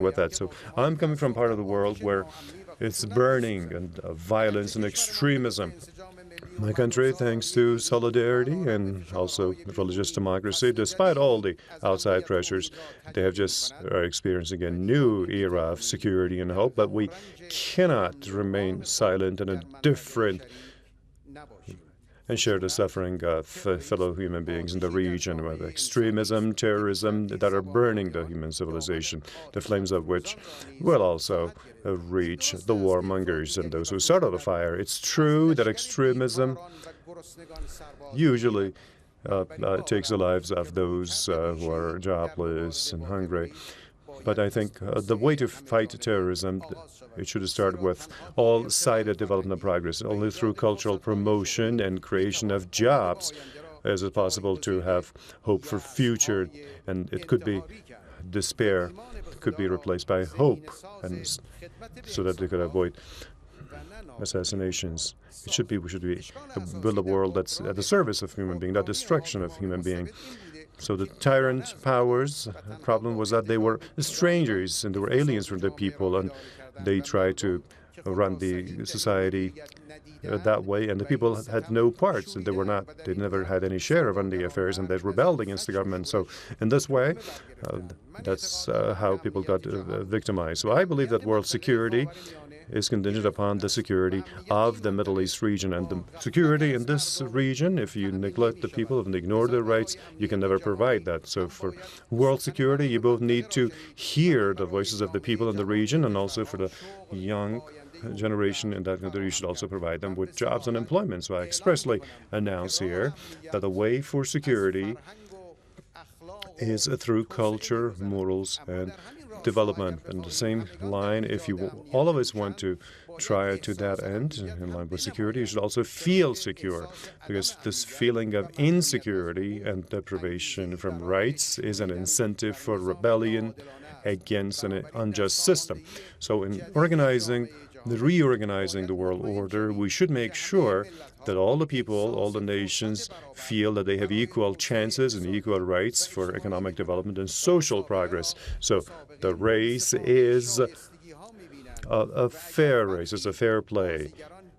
with that. So I'm coming from part of the world where it's burning and violence and extremism. My country, thanks to solidarity and also religious democracy, despite all the outside pressures, they have just are experiencing a new era of security and hope. But we cannot remain silent and indifferent and share the suffering of fellow human beings in the region with extremism, terrorism that are burning the human civilization, the flames of which will also reach the warmongers and those who started the fire. It's true that extremism usually takes the lives of those who are jobless and hungry. But I think the way to fight terrorism, it should start with all-sided development progress. Only through cultural promotion and creation of jobs is it possible to have hope for future, and it could be despair could be replaced by hope, and so that they could avoid assassinations. We should build a world that's at the service of human being, not destruction of human being. So the tyrant powers' problem was that they were strangers and they were aliens from the people, and they tried to run the society that way, and the people had no parts, and they never had any share of running the affairs, and they rebelled against the government. So in this way, that's how people got victimized. So I believe that world security is contingent upon the security of the Middle East region. And the security in this region, if you neglect the people and ignore their rights, you can never provide that. So for world security, you both need to hear the voices of the people in the region, and also for the young generation in that country, you should also provide them with jobs and employment. So I expressly announce here that the way for security is through culture, morals, and development. And the same line, if all of us want to try to that end, in line with security, you should also feel secure, because this feeling of insecurity and deprivation from rights is an incentive for rebellion against an unjust system. So in reorganizing the world order, we should make sure that all the people, all the nations feel that they have equal chances and equal rights for economic development and social progress. So the race is a fair race, it's a fair play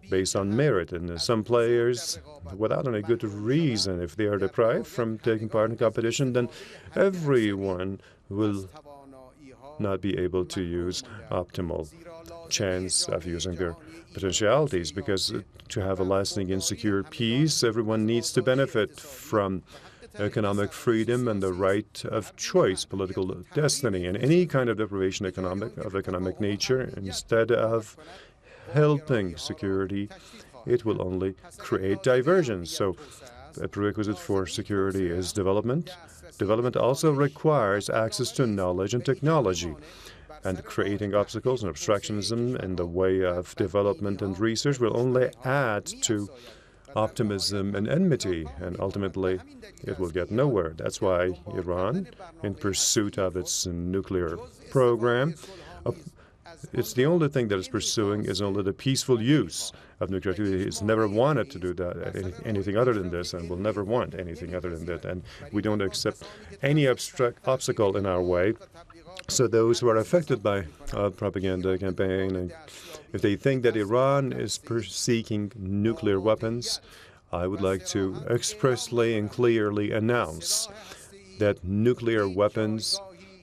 based on merit. And some players, without any good reason, if they are deprived from taking part in competition, then everyone will not be able to use optimal chance of using their potentialities, because to have a lasting and secure peace, everyone needs to benefit from economic freedom and the right of choice, political destiny, and any kind of deprivation of economic nature, instead of helping security, it will only create diversions. So a prerequisite for security is development. Development also requires access to knowledge and technology, and creating obstacles and obstructionism in the way of development and research will only add to optimism and enmity, and ultimately it will get nowhere. That's why Iran, in pursuit of its nuclear program, it's the only thing that it's pursuing is only the peaceful use of nuclear activity. It's never wanted to do that, anything other than this, and will never want anything other than that. And we don't accept any obstacle in our way. So those who are affected by propaganda campaign, and if they think that Iran is seeking nuclear weapons, I would like to expressly and clearly announce that nuclear weapons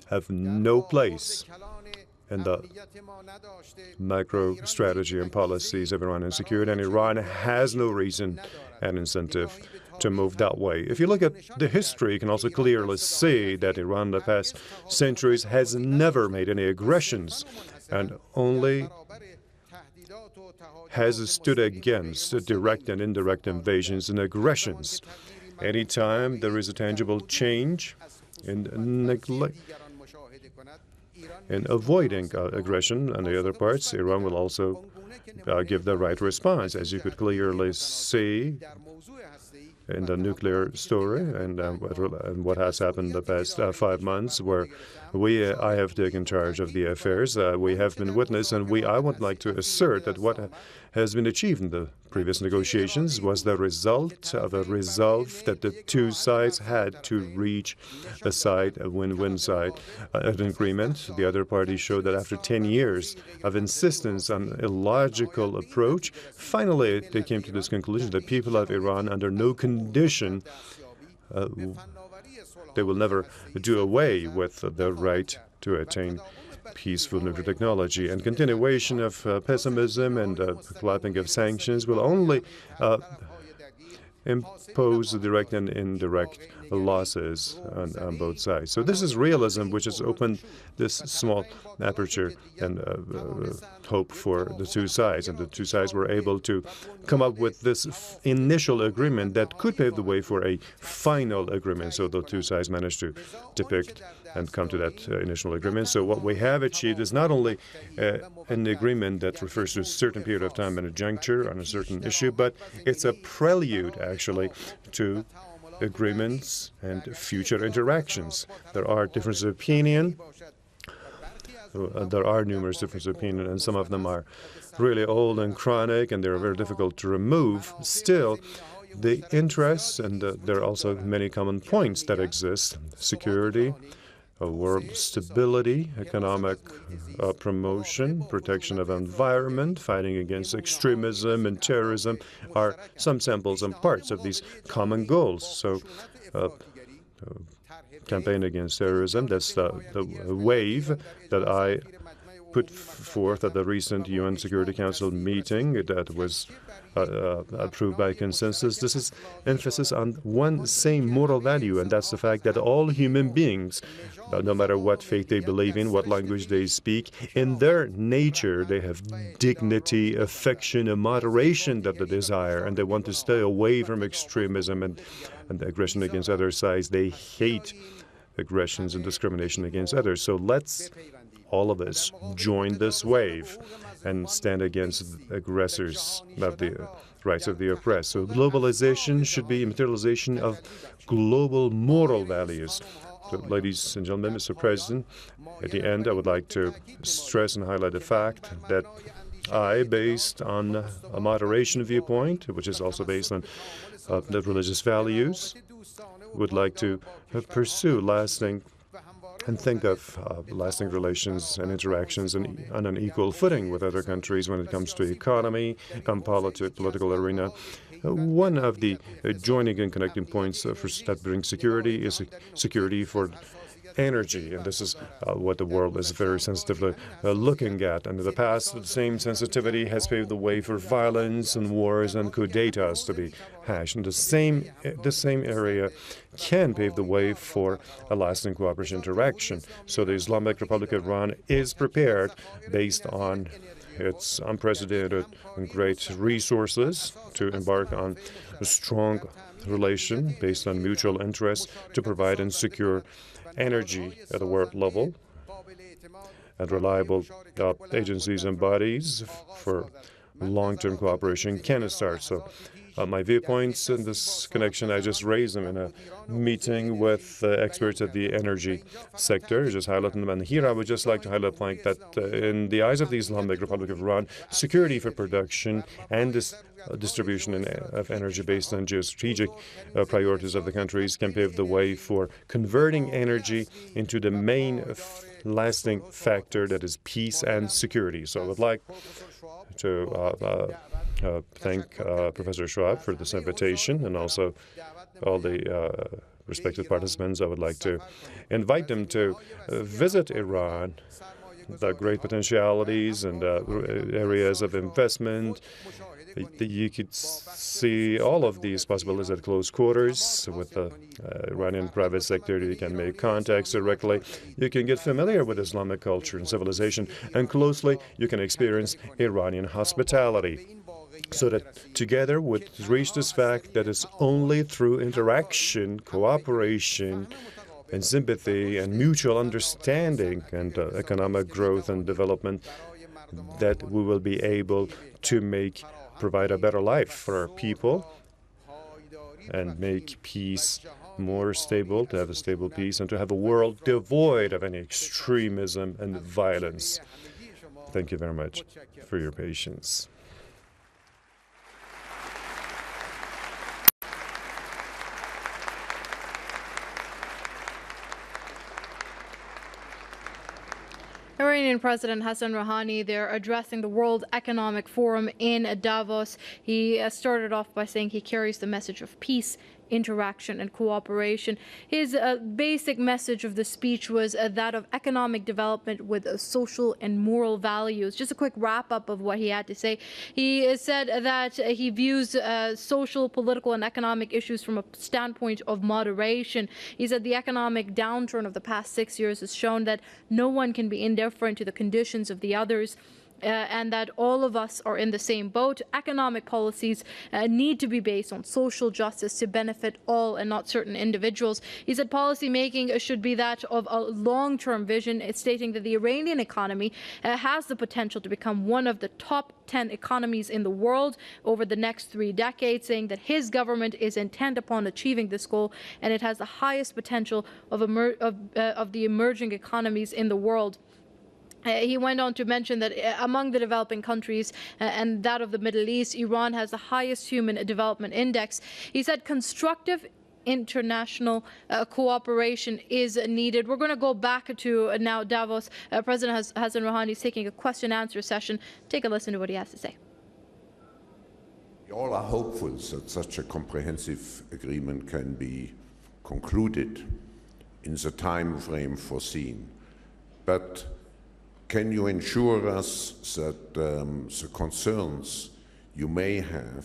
have no place in the macro strategy and policies of Iran and security, and Iran has no reason and incentive to move that way. If you look at the history, you can also clearly see that Iran in the past centuries has never made any aggressions and only has stood against direct and indirect invasions and aggressions. Anytime there is a tangible change in avoiding aggression on the other parts, Iran will also give the right response. As you could clearly see in the nuclear story and what has happened the past 5 months, where I have taken charge of the affairs. We have been witness, and I would like to assert that what has been achieved in the previous negotiations was the result of a resolve that the two sides had to reach a win-win side, an agreement. The other party showed that after 10 years of insistence on a logical approach, finally they came to this conclusion that people of Iran, under no condition, they will never do away with the right to attain peaceful nuclear technology. And continuation of pessimism and clapping of sanctions will only impose direct and indirect losses on both sides. So this is realism, which has opened this small aperture and hope for the two sides. And the two sides were able to come up with this initial agreement that could pave the way for a final agreement. So the two sides managed to depict and come to that initial agreement. So what we have achieved is not only an agreement that refers to a certain period of time and a juncture on a certain issue, but it's a prelude, actually, to agreements and future interactions. There are differences of opinion. There are numerous differences of opinion, and some of them are really old and chronic, and they're very difficult to remove. Still, the interests, and there are also many common points that exist: security, world stability, economic promotion, protection of environment, fighting against extremism and terrorism are some samples and parts of these common goals. So campaign against terrorism, that's the wave that I put forth at the recent UN Security Council meeting that was approved by consensus. This is emphasis on one same moral value, and that's the fact that all human beings, no matter what faith they believe in, what language they speak, in their nature they have dignity, affection, and moderation that they desire, and they want to stay away from extremism and aggression against other sides. They hate aggressions and discrimination against others. So let's all of us join this wave and stand against aggressors of the rights of the oppressed. So globalization should be a materialization of global moral values. So, ladies and gentlemen, Mr. President, at the end, I would like to stress and highlight the fact that I, based on a moderation viewpoint, which is also based on the religious values, would like to pursue lasting and think of lasting relations and interactions on an equal footing with other countries when it comes to economy and political arena. One of the joining and connecting points that brings security is security for energy, and this is what the world is very sensitively looking at. And in the past, the same sensitivity has paved the way for violence and wars and coup d'etats to be hashed. And the same area can pave the way for a lasting cooperation interaction. So the Islamic Republic of Iran is prepared, based on its unprecedented and great resources, to embark on a strong relation based on mutual interest to provide and secure energy at a world level, and reliable agencies and bodies for long-term cooperation can start. So my viewpoints in this connection, I just raised them in a meeting with experts at the energy sector, just highlighting them. And here I would just like to highlight the point that in the eyes of the Islamic Republic of Iran, security for production and distribution of energy based on geostrategic priorities of the countries can pave the way for converting energy into the main lasting factor, that is peace and security. So I would like to thank Professor Schwab for this invitation, and also all the respected participants. I would like to invite them to visit Iran, the great potentialities and areas of investment. You could see all of these possibilities at close quarters with the Iranian private sector. You can make contacts directly. You can get familiar with Islamic culture and civilization, and closely you can experience Iranian hospitality. So that together we reach this fact that it's only through interaction, cooperation, and sympathy and mutual understanding and economic growth and development that we will be able to provide a better life for our people and make peace more stable, to have a stable peace, and to have a world devoid of any extremism and violence. Thank you very much for your patience. Iranian President Hassan Rouhani, they're addressing the World Economic Forum in Davos. He started off by saying he carries the message of peace, interaction and cooperation. His basic message of the speech was that of economic development with social and moral values. Just a quick wrap up of what he had to say. He said that he views social, political and economic issues from a standpoint of moderation. He said the economic downturn of the past 6 years has shown that no one can be indifferent to the conditions of the others. And that all of us are in the same boat. Economic policies need to be based on social justice to benefit all and not certain individuals. He said policy making should be that of a long-term vision, stating that the Iranian economy has the potential to become one of the top 10 economies in the world over the next 3 decades, saying that his government is intent upon achieving this goal and it has the highest potential of the emerging economies in the world. He went on to mention that among the developing countries and that of the Middle East, Iran has the highest human development index. He said constructive international cooperation is needed. We're going to go back to now Davos. President Hassan Rouhani is taking a question-answer session. Take a listen to what he has to say. We all are hopeful that such a comprehensive agreement can be concluded in the time frame foreseen. But can you ensure us that the concerns you may have,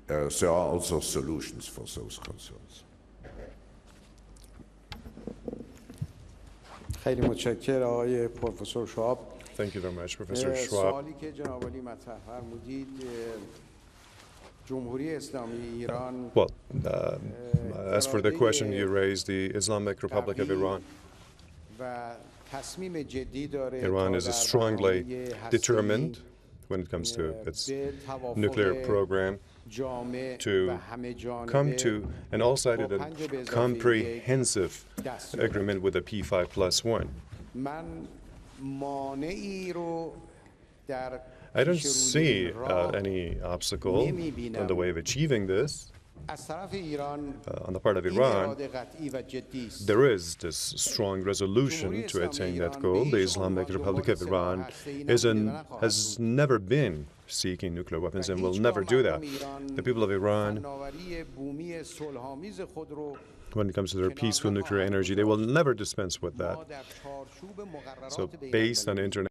there are also solutions for those concerns? خیلی متشکرم آقای پروفسور شهاب. Thank you very much, Professor Schwab. سوالی که جناب عالی مطرح فرمودید جمهوری اسلامی ایران Well, as for the question you raised, the Islamic Republic of Iran. Iran is strongly determined when it comes to its nuclear program to come to an all-sided and comprehensive agreement with a P5+1. I don't see any obstacle on the way of achieving this. On the part of Iran, there is this strong resolution to attain that goal. The Islamic Republic of Iran has never been seeking nuclear weapons and will never do that. The people of Iran, when it comes to their peaceful nuclear energy, they will never dispense with that. So based on international